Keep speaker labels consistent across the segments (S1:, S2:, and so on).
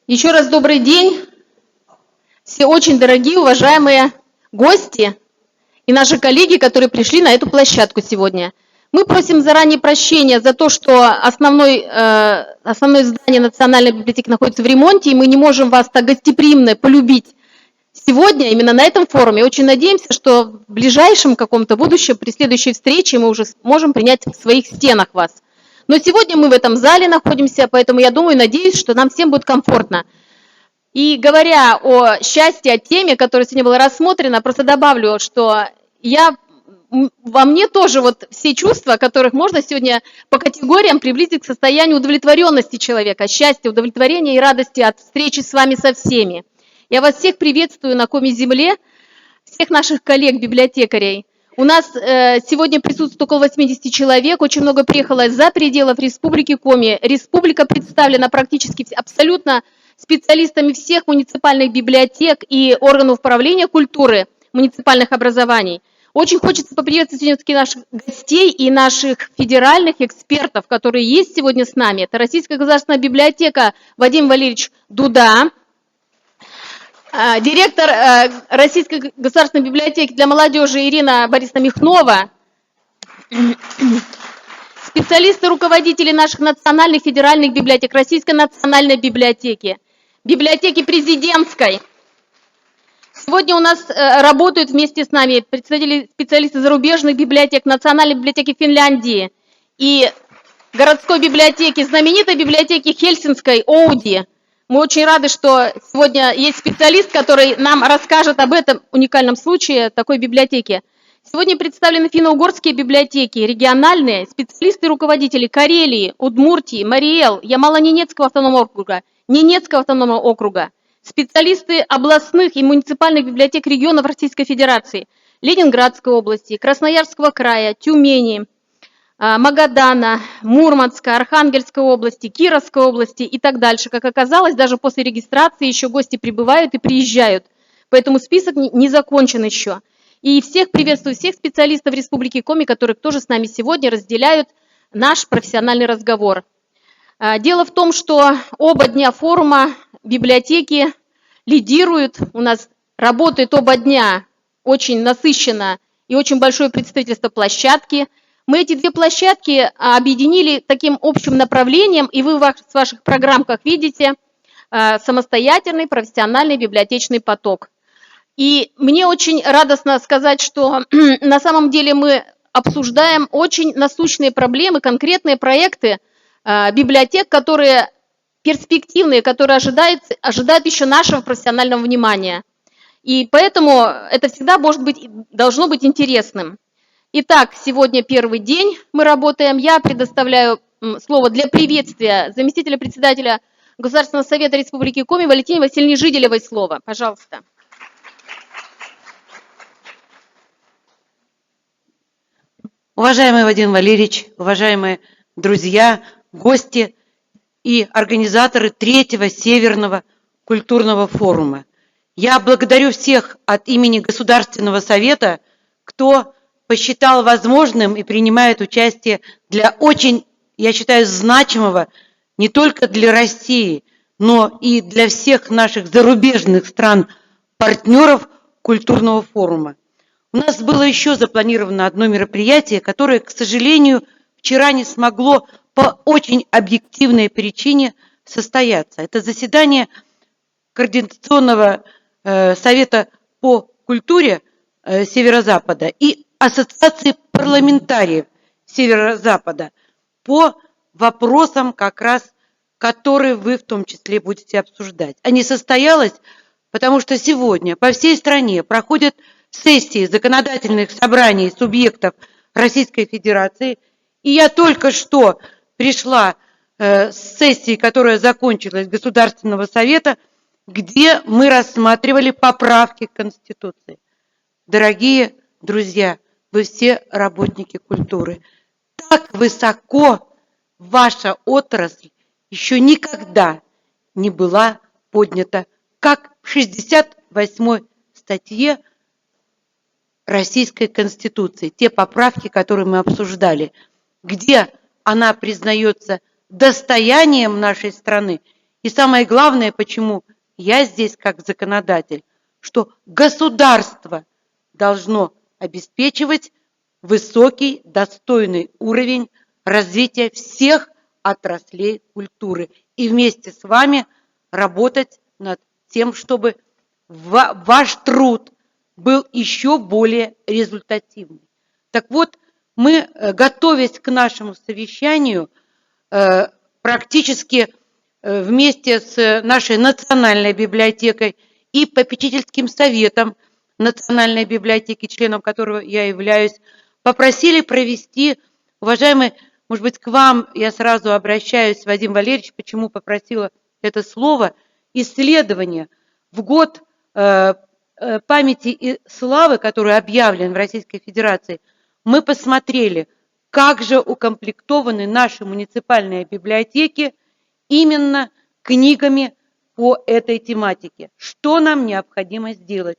S1: Еще раз добрый день. Все очень дорогие, уважаемые гости и наши коллеги, которые пришли на эту площадку сегодня. Мы просим заранее прощения за то, что основное здание Национальной библиотеки находится в ремонте, и мы не можем вас так гостеприимно полюбить сегодня, именно на этом форуме. Очень надеемся, что в ближайшем каком-то будущем, при следующей встрече, мы уже сможем принять в своих стенах вас. Но сегодня мы в этом зале находимся, поэтому я думаю, надеюсь, что нам всем будет комфортно. И говоря о счастье, о теме, которая сегодня была рассмотрена, просто добавлю, что во мне тоже вот все чувства, которых можно сегодня по категориям приблизить к состоянию удовлетворенности человека, счастья, удовлетворения и радости от встречи с вами со всеми. Я вас всех приветствую на Коми-Земле, всех наших коллег-библиотекарей. У нас сегодня присутствует около 80 человек, очень много приехало из-за пределов Республики Коми. Республика представлена практически абсолютно специалистами всех муниципальных библиотек и органов управления культуры муниципальных образований. Очень хочется поприветствовать сегодня наших гостей и наших федеральных экспертов, которые есть сегодня с нами. Это Российская государственная библиотека Вадим Валерьевич Дуда, директор Российской государственной библиотеки для молодежи Ирина Борисовна Михнова, специалисты, руководители наших национальных федеральных библиотек, Российской национальной библиотеки, библиотеки президентской. Сегодня у нас работают вместе с нами представители, специалисты зарубежных библиотек, Национальной библиотеки Финляндии и городской библиотеки, знаменитой библиотеки Хельсинской, ОУДИ. Мы очень рады, что сегодня есть специалист, который нам расскажет об этом уникальном случае такой библиотеки. Сегодня представлены финно-угорские библиотеки, региональные, специалисты и руководители Карелии, Удмуртии, Мариэл, Ямало-Ненецкого автономного округа, Ненецкого автономного округа, специалисты областных и муниципальных библиотек регионов Российской Федерации, Ленинградской области, Красноярского края, Тюмени, Магадана, Мурманска, Архангельской области, Кировской области и так дальше. Как оказалось, даже после регистрации еще гости прибывают и приезжают, поэтому список не закончен еще. И всех приветствую, всех специалистов Республики Коми, которые тоже с нами сегодня разделяют наш профессиональный разговор. Дело в том, что оба дня форума библиотеки лидируют, у нас работает оба дня очень насыщенно и очень большое представительство площадки. Мы эти две площадки объединили таким общим направлением, и вы в ваших программках видите самостоятельный профессиональный библиотечный поток. И мне очень радостно сказать, что на самом деле мы обсуждаем очень насущные проблемы, конкретные проекты библиотек, которые перспективные, которые ожидают еще нашего профессионального внимания. И поэтому это всегда должно быть интересным. Итак, сегодня первый день мы работаем. Я предоставляю слово для приветствия заместителя председателя Государственного совета Республики Коми Валентине Васильевне Жиделевой слово. Пожалуйста.
S2: Уважаемый Вадим Валерьевич, уважаемые друзья, гости и организаторы третьего Северного культурного форума. Я благодарю всех от имени Государственного совета, кто посчитал возможным и принимает участие для очень, я считаю, значимого не только для России, но и для всех наших зарубежных стран, партнеров культурного форума. У нас было еще запланировано одно мероприятие, которое, к сожалению, вчера не смогло по очень объективной причине состояться. Это заседание Координационного совета по культуре Северо-Запада и Ассоциации парламентариев Северо-Запада по вопросам, как раз, которые вы в том числе будете обсуждать. А не состоялось, потому что сегодня по всей стране проходят сессии законодательных собраний субъектов Российской Федерации. И я только что пришла с сессии, которая закончилась Государственного совета, где мы рассматривали поправки к Конституции. Дорогие друзья, вы все работники культуры. Так высоко ваша отрасль еще никогда не была поднята, как в 68-й статье Российской Конституции, те поправки, которые мы обсуждали, где она признается достоянием нашей страны И самое главное, почему я здесь как законодатель, что государство должно обеспечивать высокий, достойный уровень развития всех отраслей культуры и вместе с вами работать над тем, чтобы ваш труд был еще более результативным. Так вот, мы, готовясь к нашему совещанию, практически вместе с нашей национальной библиотекой и попечительским советом Национальной библиотеки, членом которого я являюсь, попросили провести, уважаемый, может быть, к вам я сразу обращаюсь, Вадим Валерьевич, почему попросила это слово, исследование в год памяти и славы, который объявлен в Российской Федерации, мы посмотрели, как же укомплектованы наши муниципальные библиотеки именно книгами по этой тематике. Что нам необходимо сделать?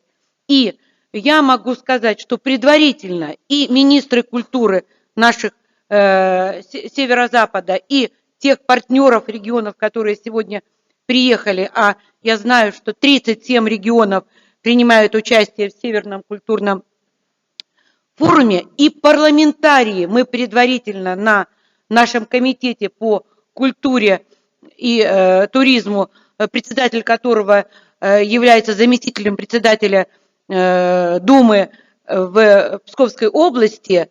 S2: И я могу сказать, что предварительно и министры культуры наших Северо-Запада, и тех партнеров регионов, которые сегодня приехали, а я знаю, что 37 регионов принимают участие в Северном культурном форуме, и парламентарии, мы предварительно на нашем комитете по культуре и туризму, председатель которого является заместителем председателя Думы в Псковской области,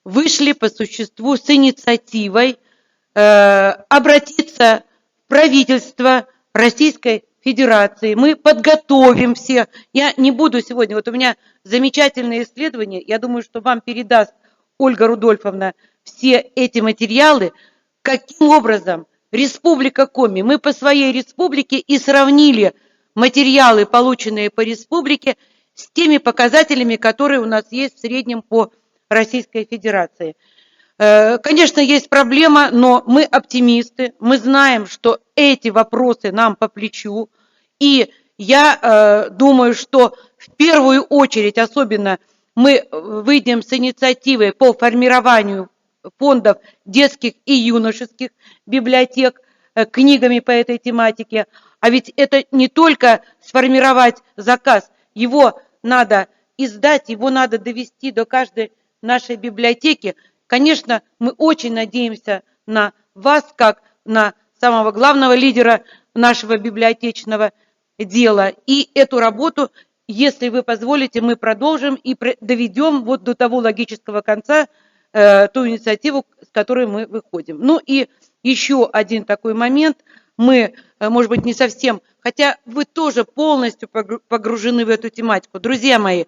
S2: вышли по существу с инициативой обратиться в правительство Российской Федерации. Мы подготовим все. Я не буду сегодня, вот у меня замечательное исследование, я думаю, что вам передаст Ольга Рудольфовна все эти материалы, каким образом Республика Коми, мы по своей республике и сравнили материалы, полученные по республике, с теми показателями, которые у нас есть в среднем по Российской Федерации. Конечно, есть проблема, но мы оптимисты, мы знаем, что эти вопросы нам по плечу, и я думаю, что в первую очередь, особенно мы выйдем с инициативой по формированию фондов детских и юношеских библиотек книгами по этой тематике, а ведь это не только сформировать заказ, его надо издать, его надо довести до каждой нашей библиотеки. Конечно, мы очень надеемся на вас, как на самого главного лидера нашего библиотечного дела. И эту работу, если вы позволите, мы продолжим и доведем вот до того логического конца ту инициативу, с которой мы выходим. Ну и еще один такой момент. Мы, может быть, не совсем, хотя вы тоже полностью погружены в эту тематику. Друзья мои,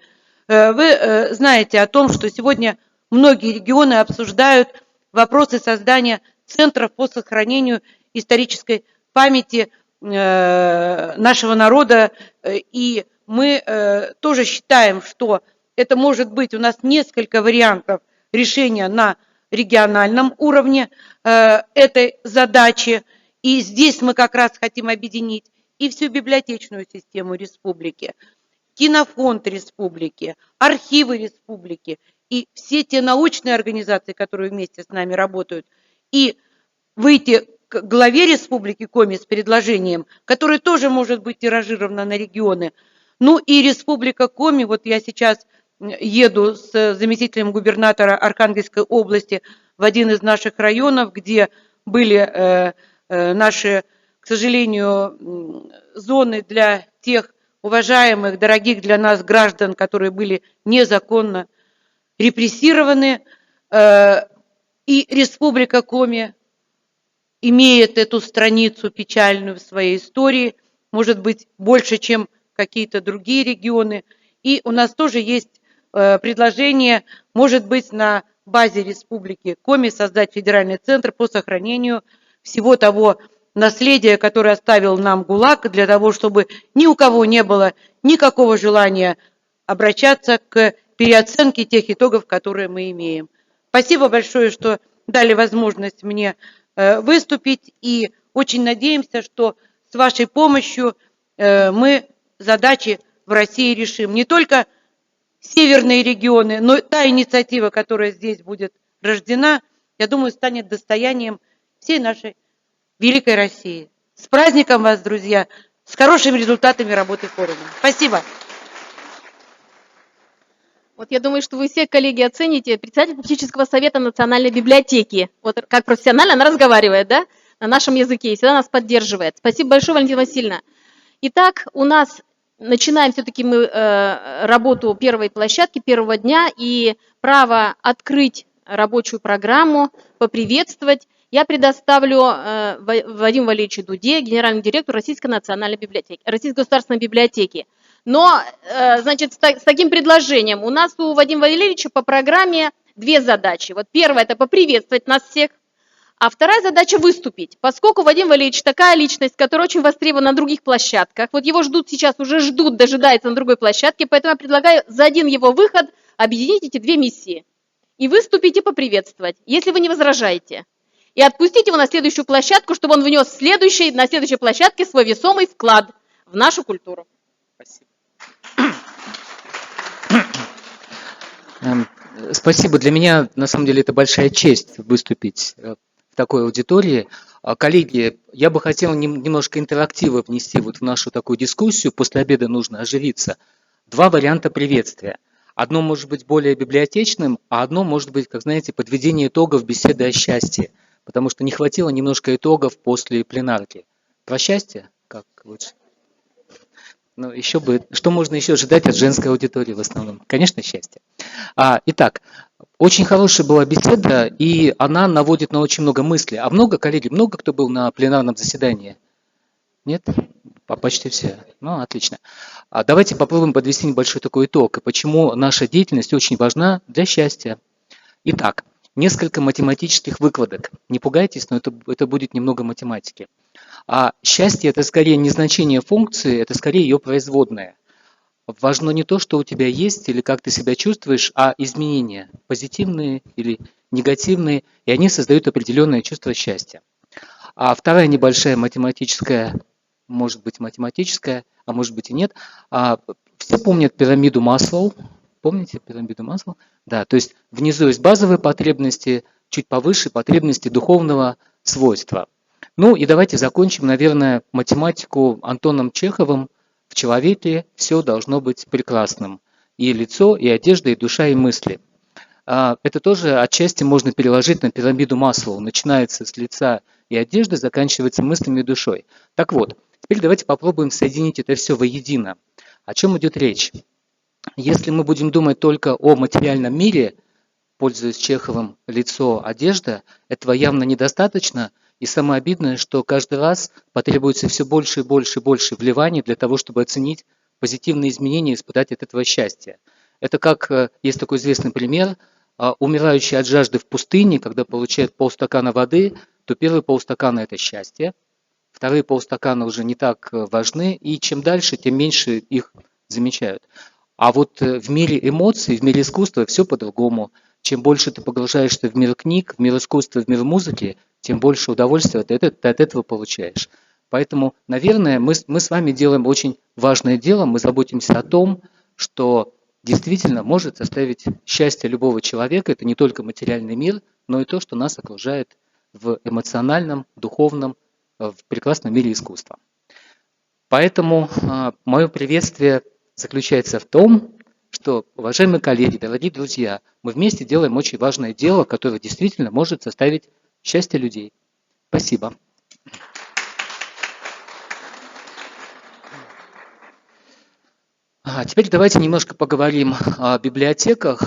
S2: вы знаете о том, что сегодня многие регионы обсуждают вопросы создания центров по сохранению исторической памяти нашего народа, и мы тоже считаем, что это может быть у нас несколько вариантов решения на региональном уровне этой задачи, и здесь мы как раз хотим объединить и всю библиотечную систему республики, кинофонд республики, архивы республики и все те научные организации, которые вместе с нами работают, и выйти к главе республики Коми с предложением, которое тоже может быть тиражировано на регионы. Ну и республика Коми, вот я сейчас еду с заместителем губернатора Архангельской области в один из наших районов, где были наши, к сожалению, зоны для тех уважаемых, дорогих для нас граждан, которые были незаконно репрессированы. И республика Коми имеет эту страницу печальную в своей истории, может быть, больше, чем какие-то другие регионы. И у нас тоже есть предложение, может быть, на базе республики Коми создать федеральный центр по сохранению всего того наследия, которое оставил нам ГУЛАГ, для того, чтобы ни у кого не было никакого желания обращаться к переоценке тех итогов, которые мы имеем. Спасибо большое, что дали возможность мне выступить, и очень надеемся, что с вашей помощью мы задачи в России решим. Не только северные регионы, но и та инициатива, которая здесь будет рождена, я думаю, станет достоянием всей нашей великой России. С праздником вас, друзья, с хорошими результатами работы форума. Спасибо.
S1: Вот я думаю, что вы все, коллеги, оцените председатель попечительского совета Национальной библиотеки. Вот как профессионально она разговаривает, да, на нашем языке, и всегда нас поддерживает. Спасибо большое, Валентина Васильевна. Итак, у нас начинаем все-таки мы работу первой площадки, первого дня, и право открыть рабочую программу, поприветствовать я предоставлю Вадиму Валерьевичу Дуде, генеральному директору Российской национальной библиотеки, Российской государственной библиотеки. Но, значит, с таким предложением. У нас у Вадима Валерьевича по программе две задачи. Вот первая – это поприветствовать нас всех, а вторая задача – выступить. Поскольку Вадим Валерьевич такая личность, которая очень востребована на других площадках, вот его ждут сейчас, уже ждут, дожидается на другой площадке, поэтому я предлагаю за один его выход объединить эти две миссии. И выступить, и поприветствовать, если вы не возражаете. И отпустить его на следующую площадку, чтобы он внес на следующей площадке свой весомый вклад в нашу культуру.
S3: Спасибо. Спасибо. Для меня, на самом деле, это большая честь выступить в такой аудитории. Коллеги, я бы хотел немножко интерактива внести вот в нашу такую дискуссию. После обеда нужно оживиться. Два варианта приветствия. Одно может быть более библиотечным, а одно может быть, как знаете, подведение итогов беседы о счастье. Потому что не хватило немножко итогов после пленарки. Про счастье? Как лучше? Ну, еще бы, что можно еще ожидать от женской аудитории в основном? Конечно, счастье. Итак, очень хорошая была беседа, и она наводит на очень много мыслей. А много, коллеги, много кто был на пленарном заседании? Нет? Почти все. Ну, отлично. Давайте попробуем подвести небольшой такой итог, и почему наша деятельность очень важна для счастья. Итак, несколько математических выкладок. Не пугайтесь, но это будет немного математики. Счастье – это скорее не значение функции, это скорее ее производная. Важно не то, что у тебя есть или как ты себя чувствуешь, а изменения, позитивные или негативные, и они создают определенное чувство счастья. Вторая небольшая математическая, может быть математическая, а может быть и нет. Все помнят пирамиду Маслоу. Помните пирамиду Маслоу? Да, то есть внизу есть базовые потребности, чуть повыше потребности духовного свойства. Ну и давайте закончим, наверное, математику Антоном Чеховым. В человеке все должно быть прекрасным. И лицо, и одежда, и душа, и мысли. Это тоже отчасти можно переложить на пирамиду Маслоу. Начинается с лица и одежды, заканчивается мыслями и душой. Так вот, теперь давайте попробуем соединить это все воедино. О чем идет речь? Если мы будем думать только о материальном мире, пользуясь Чеховым лицо, одежда, этого явно недостаточно. И самое обидное, что каждый раз потребуется все больше и больше и больше вливаний для того, чтобы оценить позитивные изменения и испытать от этого счастье. Это как, есть такой известный пример, умирающий от жажды в пустыне, когда получает полстакана воды, то первые полстакана – это счастье, вторые полстакана уже не так важны, и чем дальше, тем меньше их замечают. А вот в мире эмоций, в мире искусства все по-другому. Чем больше ты погружаешься в мир книг, в мир искусства, в мир музыки, тем больше удовольствия ты от этого получаешь. Поэтому, наверное, мы с вами делаем очень важное дело. Мы заботимся о том, что действительно может составить счастье любого человека. Это не только материальный мир, но и то, что нас окружает в эмоциональном, духовном, в прекрасном мире искусства. Поэтому мое приветствие заключается в том, что, уважаемые коллеги, дорогие друзья, мы вместе делаем очень важное дело, которое действительно может составить счастье людей. Спасибо. Теперь давайте немножко поговорим о библиотеках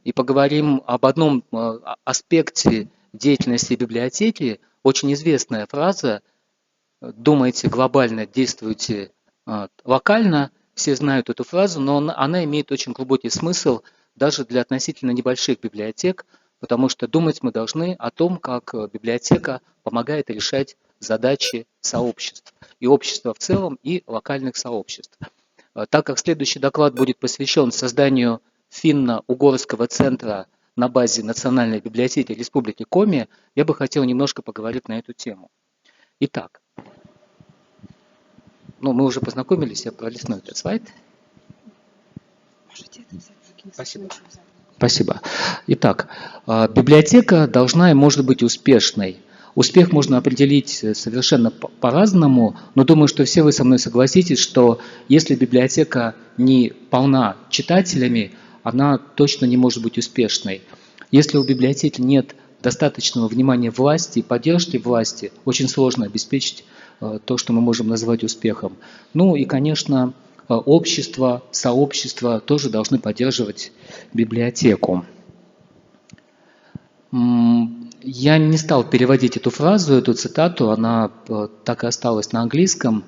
S3: и поговорим об одном аспекте деятельности библиотеки. Очень известная фраза «думайте глобально, действуйте локально». Все знают эту фразу, но она имеет очень глубокий смысл даже для относительно небольших библиотек, потому что думать мы должны о том, как библиотека помогает решать задачи сообществ, и общества в целом, и локальных сообществ. Так как следующий доклад будет посвящен созданию финно-угорского центра на базе Национальной библиотеки Республики Коми, я бы хотел немножко поговорить на эту тему. Итак, мы уже познакомились, я пролистну этот слайд. Спасибо. Спасибо. Итак, библиотека должна и может быть успешной. Успех можно определить совершенно по-разному, но думаю, что все вы со мной согласитесь, что если библиотека не полна читателями, она точно не может быть успешной. Если у библиотеки нет достаточного внимания власти и поддержки власти, очень сложно обеспечить то, что мы можем назвать успехом. Ну и, конечно, общество, сообщество тоже должны поддерживать библиотеку. Я не стал переводить эту фразу, эту цитату, она так и осталась на английском,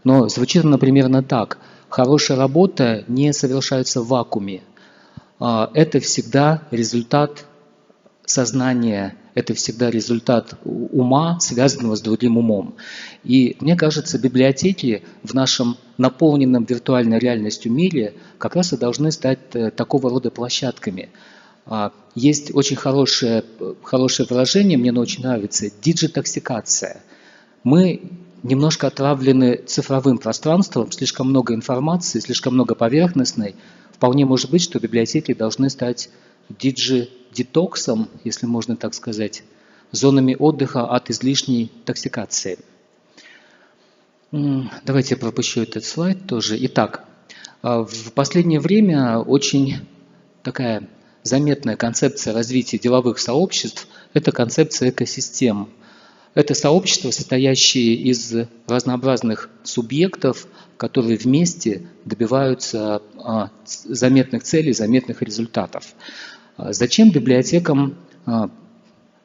S3: но звучит она примерно так. Хорошая работа не совершается в вакууме. Это всегда результат сознания, это всегда результат ума, связанного с другим умом. И мне кажется, библиотеки в нашем наполненном виртуальной реальностью мире как раз и должны стать такого рода площадками. Есть очень хорошее выражение, мне оно очень нравится, диджитоксикация. Мы немножко отравлены цифровым пространством, слишком много информации, слишком много поверхностной. Вполне может быть, что библиотеки должны стать диджи-детоксом, если можно так сказать, зонами отдыха от излишней токсикации. Давайте я пропущу этот слайд тоже. Итак, в последнее время очень такая заметная концепция развития деловых сообществ – это концепция экосистем. Это сообщества, состоящие из разнообразных субъектов, которые вместе добиваются заметных целей, заметных результатов. Зачем библиотекам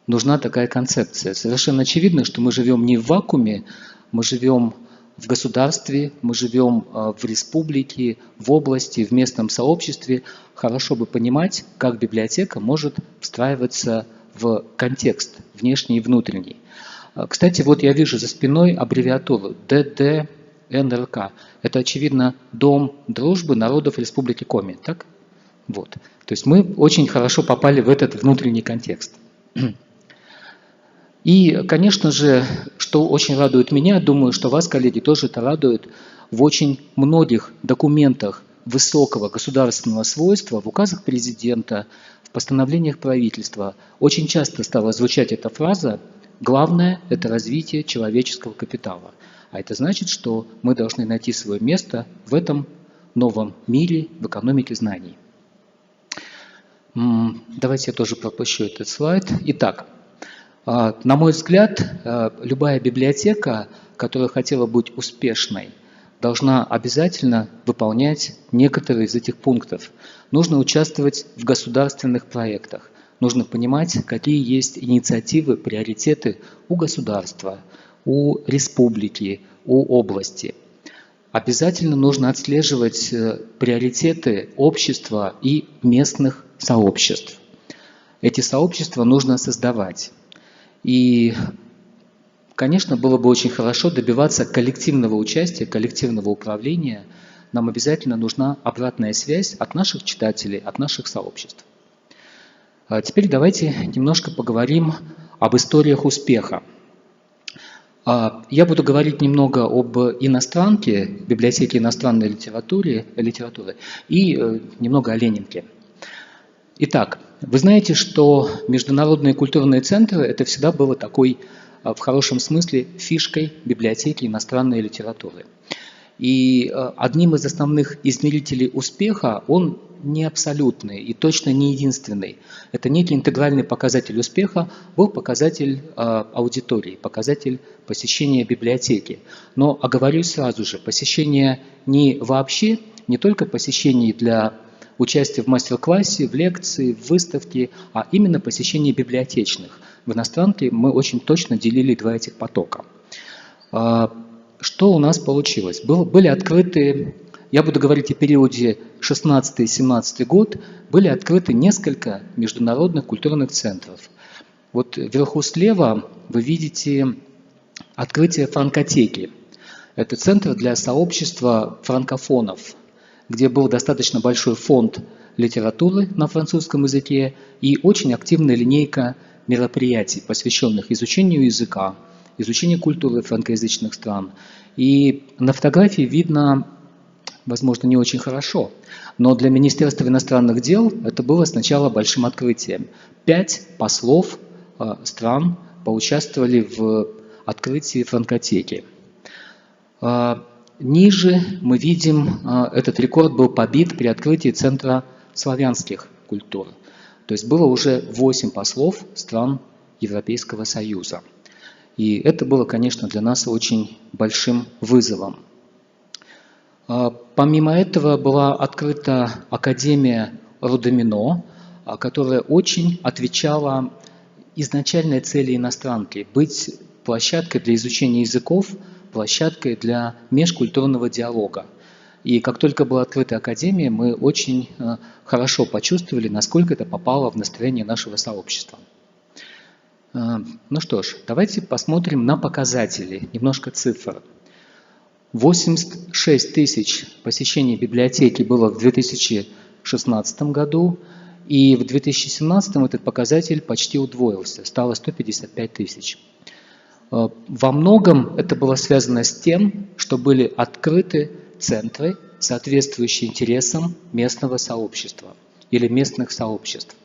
S3: нужна такая концепция? Совершенно очевидно, что мы живем не в вакууме, мы живем в государстве, мы живем в республике, в области, в местном сообществе. Хорошо бы понимать, как библиотека может встраиваться в контекст внешний и внутренний. Кстати, вот я вижу за спиной аббревиатуру ДДНРК. Это, очевидно, Дом дружбы народов Республики Коми, так? Вот. То есть мы очень хорошо попали в этот внутренний контекст. И, конечно же, что очень радует меня, думаю, что вас, коллеги, тоже это радует, в очень многих документах высокого государственного свойства, в указах президента, в постановлениях правительства, очень часто стала звучать эта фраза «Главное – это развитие человеческого капитала». А это значит, что мы должны найти свое место в этом новом мире, в экономике знаний. Давайте я тоже пропущу этот слайд. Итак, на мой взгляд, любая библиотека, которая хотела быть успешной, должна обязательно выполнять некоторые из этих пунктов. Нужно участвовать в государственных проектах. Нужно понимать, какие есть инициативы, приоритеты у государства, у республики, у области. Обязательно нужно отслеживать приоритеты общества и местных сообществ. Эти сообщества нужно создавать. И, конечно, было бы очень хорошо добиваться коллективного участия, коллективного управления. Нам обязательно нужна обратная связь от наших читателей, от наших сообществ. А теперь давайте немножко поговорим об историях успеха. Я буду говорить немного об иностранке, библиотеке иностранной литературы и немного о Ленинке. Итак, вы знаете, что международные культурные центры – это всегда было такой, в хорошем смысле, фишкой библиотеки иностранной литературы. И одним из основных измерителей успеха он не абсолютный и точно не единственный. Это некий интегральный показатель успеха, был показатель аудитории, показатель посещения библиотеки. Но оговорюсь сразу же, посещение не вообще, не только посещение для участия в мастер-классе, в лекции, в выставке, а именно посещение библиотечных. В иностранке мы очень точно делили два этих потока. Что у нас получилось? Были открыты, я буду говорить о периоде 16-17 год, были открыты несколько международных культурных центров. Вот вверху слева вы видите открытие франкотеки. Это центр для сообщества франкофонов, где был достаточно большой фонд литературы на французском языке и очень активная линейка мероприятий, посвященных изучению языка, изучению культуры франкоязычных стран. И на фотографии видно, возможно, не очень хорошо, но для Министерства иностранных дел это было сначала большим открытием. 5 послов стран поучаствовали в открытии франкотеки. Ниже мы видим, этот рекорд был побит при открытии Центра славянских культур. То есть было уже 8 послов стран Европейского Союза. И это было, конечно, для нас очень большим вызовом. Помимо этого была открыта Академия Рудомино, которая очень отвечала изначальной цели иностранки – быть площадкой для изучения языков, площадкой для межкультурного диалога. И как только была открыта Академия, мы очень хорошо почувствовали, насколько это попало в настроение нашего сообщества. Ну что ж, давайте посмотрим на показатели, немножко цифр. 86 тысяч посещений библиотеки было в 2016 году, и в 2017 этот показатель почти удвоился, стало 155 тысяч. Во многом это было связано с тем, что были открыты центры, соответствующие интересам местного сообщества или местных сообществ.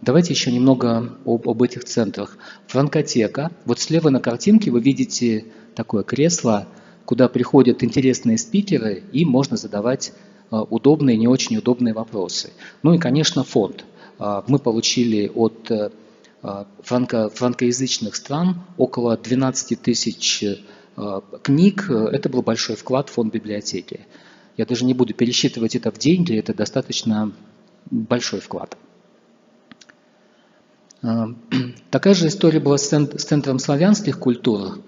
S3: Давайте еще немного об этих центрах. Франкотека. Вот слева на картинке вы видите такое кресло, куда приходят интересные спикеры, и можно задавать удобные и не очень удобные вопросы. Ну и, конечно, фонд. Мы получили от франкоязычных стран около 12 тысяч книг. Это был большой вклад в фонд библиотеки. Я даже не буду пересчитывать это в деньги, это достаточно большой вклад. Такая же история была с Центром славянских культур.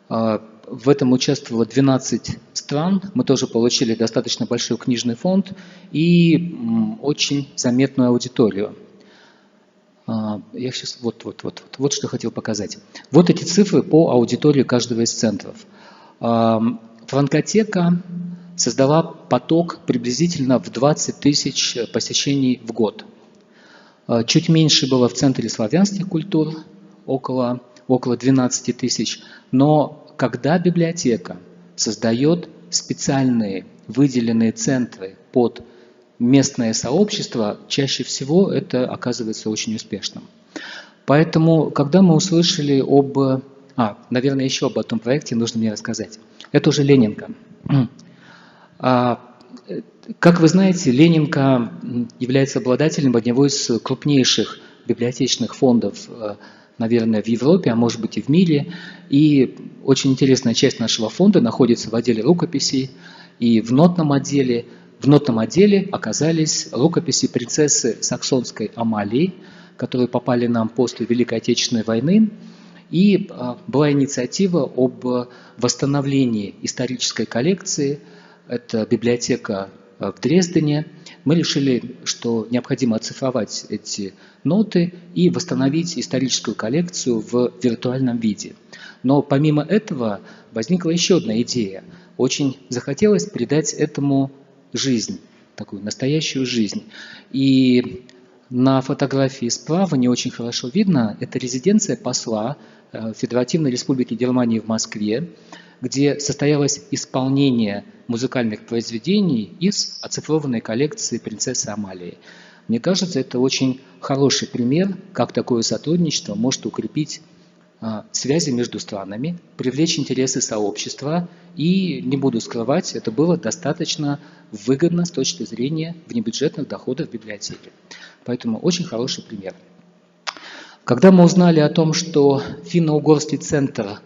S3: В этом участвовало 12 стран. Мы тоже получили достаточно большой книжный фонд и очень заметную аудиторию. Я сейчас вот что хотел показать. Вот эти цифры по аудитории каждого из центров. Франкотека создала поток приблизительно в 20 тысяч посещений в год. Чуть меньше было в Центре славянских культур, около 12 тысяч. Но когда библиотека создает специальные выделенные центры под местное сообщество, чаще всего это оказывается очень успешным. Поэтому, когда мы услышали наверное, еще об этом проекте нужно мне рассказать. Это уже Ленинка. Как вы знаете, Ленинка является обладателем одного из крупнейших библиотечных фондов, наверное, в Европе, а может быть и в мире. И очень интересная часть нашего фонда находится в отделе рукописей. И в нотном отделе оказались рукописи принцессы Саксонской Амалии, которые попали нам после Великой Отечественной войны. И была инициатива об восстановлении исторической коллекции. Это библиотека в Дрездене. Мы решили, что необходимо оцифровать эти ноты и восстановить историческую коллекцию в виртуальном виде. Но помимо этого возникла еще одна идея. Очень захотелось придать этому жизнь, такую настоящую жизнь. И на фотографии справа не очень хорошо видно, это резиденция посла Федеративной Республики Германии в Москве, где состоялось исполнение музыкальных произведений из оцифрованной коллекции принцессы Амалии. Мне кажется, это очень хороший пример, как такое сотрудничество может укрепить связи между странами, привлечь интересы сообщества. И, не буду скрывать, это было достаточно выгодно с точки зрения внебюджетных доходов библиотеки. Поэтому очень хороший пример. Когда мы узнали о том, что финно-угорский центр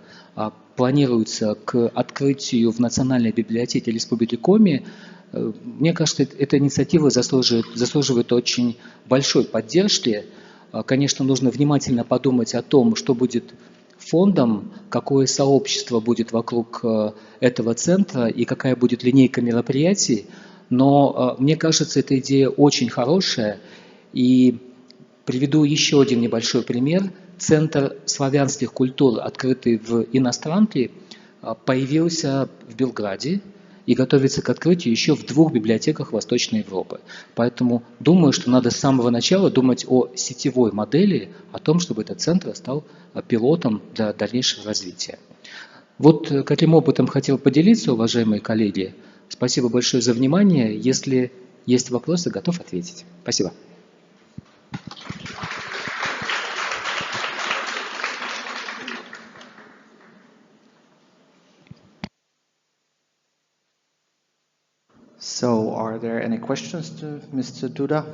S3: планируется к открытию в Национальной библиотеке Республики Коми, мне кажется, эта инициатива заслуживает очень большой поддержки. Конечно, нужно внимательно подумать о том, что будет фондом, какое сообщество будет вокруг этого центра и какая будет линейка мероприятий. Но мне кажется, эта идея очень хорошая. И приведу еще один небольшой пример. Центр славянских культур, открытый в иностранке, появился в Белграде и готовится к открытию еще в 2 библиотеках Восточной Европы. Поэтому думаю, что надо с самого начала думать о сетевой модели, о том, чтобы этот центр стал пилотом для дальнейшего развития. Вот каким опытом хотел поделиться, уважаемые коллеги. Спасибо большое за внимание. Если есть вопросы, готов ответить. Спасибо.
S4: So, are there any questions to Mr. Duda?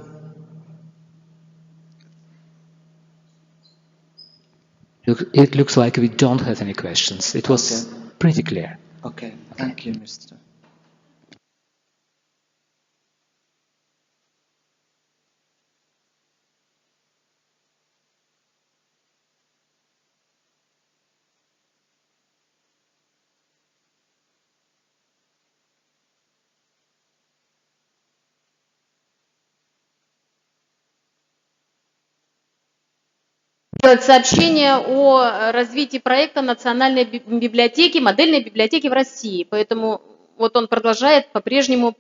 S3: It looks like we don't have any questions. It was
S4: Okay.
S3: pretty clear.
S4: Okay, thank you, Mr.
S1: Делать сообщение о развитии проекта Национальной библиотеки, модельной библиотеки в России. Поэтому вот он продолжает по-прежнему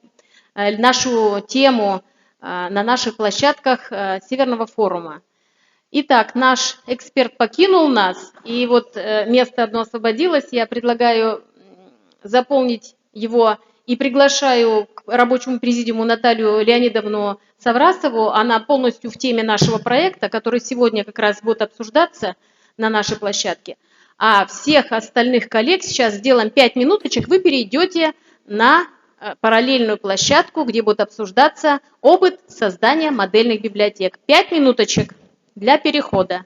S1: нашу тему на наших площадках Северного форума. Итак, наш эксперт покинул нас, и вот место одно освободилось. Я предлагаю заполнить его и приглашаю к рабочему президиуму Наталью Леонидовну Саврасову. Она полностью в теме нашего проекта, который сегодня как раз будет обсуждаться на нашей площадке. А всех остальных коллег сейчас сделаем 5 минуточек, вы перейдете на параллельную площадку, где будет обсуждаться опыт создания модельных библиотек. 5 минуточек для перехода.